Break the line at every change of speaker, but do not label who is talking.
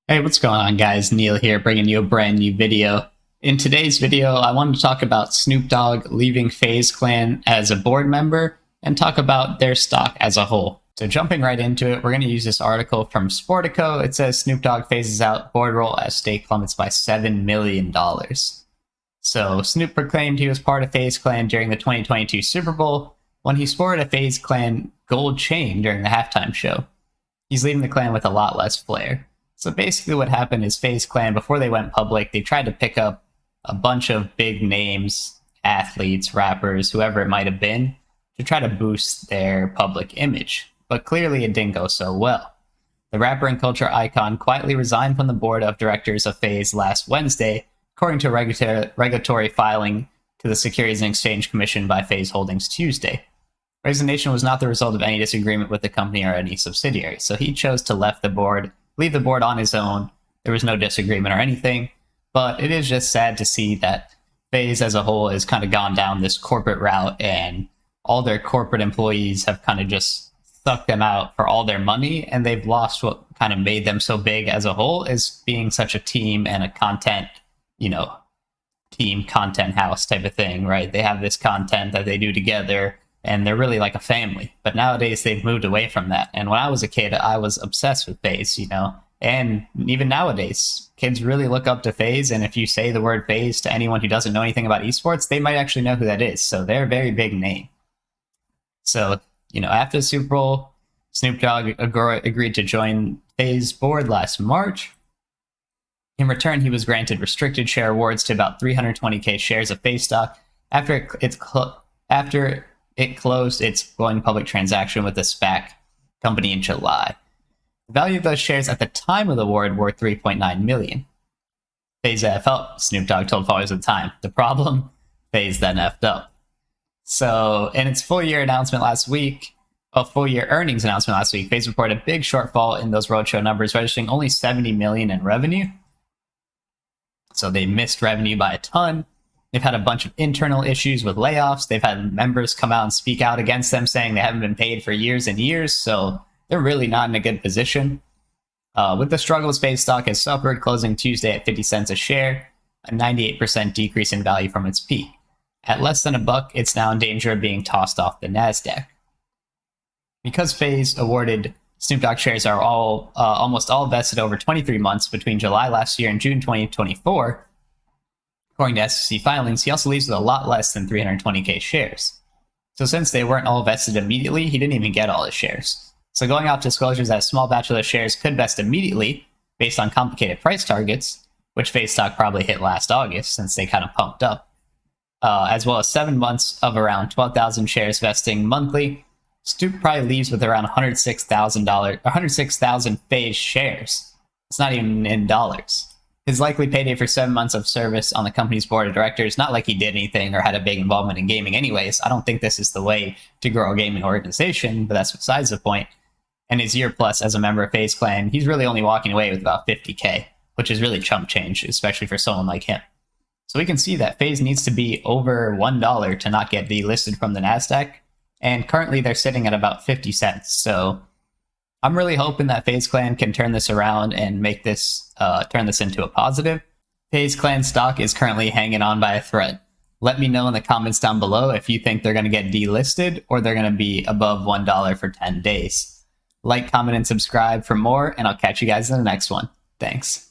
Hey, what's going on, guys? Neil here, bringing you a brand new video. In today's video, I wanted to talk about Snoop Dogg leaving FaZe Clan as a board member and talk about their stock as a whole. So jumping right into it, we're going to use this article from Sportico. It says Snoop Dogg phases out board role as stake plummets by $7 million. So Snoop proclaimed he was part of FaZe Clan during the 2022 Super Bowl when he sported a FaZe Clan gold chain during the halftime show. He's leaving the clan with a lot less flair. So basically what happened is FaZe Clan, before they went public, they tried to pick up a bunch of big names, athletes, rappers, whoever it might have been, to try to boost their public image. But clearly it didn't go so well. The rapper and culture icon quietly resigned from the board of directors of FaZe last Wednesday, according to a regulatory filing to the Securities and Exchange Commission by FaZe Holdings Tuesday. Resignation was not the result of any disagreement with the company or any subsidiary, so he chose to leave the board on his own. There was no disagreement or anything, but it is just sad to see that FaZe as a whole has kind of gone down this corporate route, and all their corporate employees have kind of just sucked them out for all their money, and they've lost what kind of made them so big as a whole, is being such a team and a content, team content house type of thing, right? They have this content that they do together, and they're really like a family. But nowadays they've moved away from that. And when I was a kid, I was obsessed with FaZe, and even nowadays, kids really look up to FaZe. And if you say the word FaZe to anyone who doesn't know anything about esports, they might actually know who that is. So they're a very big name. So, after the Super Bowl, Snoop Dogg agreed to join FaZe board last March. In return, he was granted restricted share awards to about 320K shares of FaZe stock after it closed its going public transaction with the SPAC company in July. The value of those shares at the time of the award were $3.9 million. FaZe F up, Snoop Dogg told followers at the time. The problem? FaZe then effed up. So, in its full year earnings announcement last week, FaZe reported a big shortfall in those roadshow numbers, registering only $70 million in revenue. So they missed revenue by a ton. They've had a bunch of internal issues with layoffs. They've had members come out and speak out against them, saying they haven't been paid for years and years. So they're really not in a good position. With the struggles, FaZe stock has suffered, closing Tuesday at 50 cents a share, a 98% decrease in value from its peak. At less than $1, it's now in danger of being tossed off the NASDAQ. Because FaZe awarded Snoop Dogg shares are almost all vested over 23 months between July last year and June 2024, according to SEC filings, he also leaves with a lot less than 320K shares. So since they weren't all vested immediately, he didn't even get all his shares. So going off disclosures that a small batch of those shares could vest immediately based on complicated price targets, which FaZe stock probably hit last August since they kind of pumped up, as well as 7 months of around 12,000 shares vesting monthly, Snoop probably leaves with around $106,000 FaZe shares. It's not even in dollars. His likely payday for 7 months of service on the company's board of directors, not like he did anything or had a big involvement in gaming anyways. I don't think this is the way to grow a gaming organization, but that's besides the point. And his year plus as a member of FaZe Clan, he's really only walking away with about 50K, which is really chump change, especially for someone like him. So we can see that FaZe needs to be over $1 to not get delisted from the NASDAQ, and currently they're sitting at about 50 cents. So I'm really hoping that FaZe Clan can turn this around and make this turn this into a positive. FaZe Clan stock is currently hanging on by a thread. Let me know in the comments down below if you think they're going to get delisted or they're going to be above $1 for 10 days. Like, comment, and subscribe for more, and I'll catch you guys in the next one. Thanks.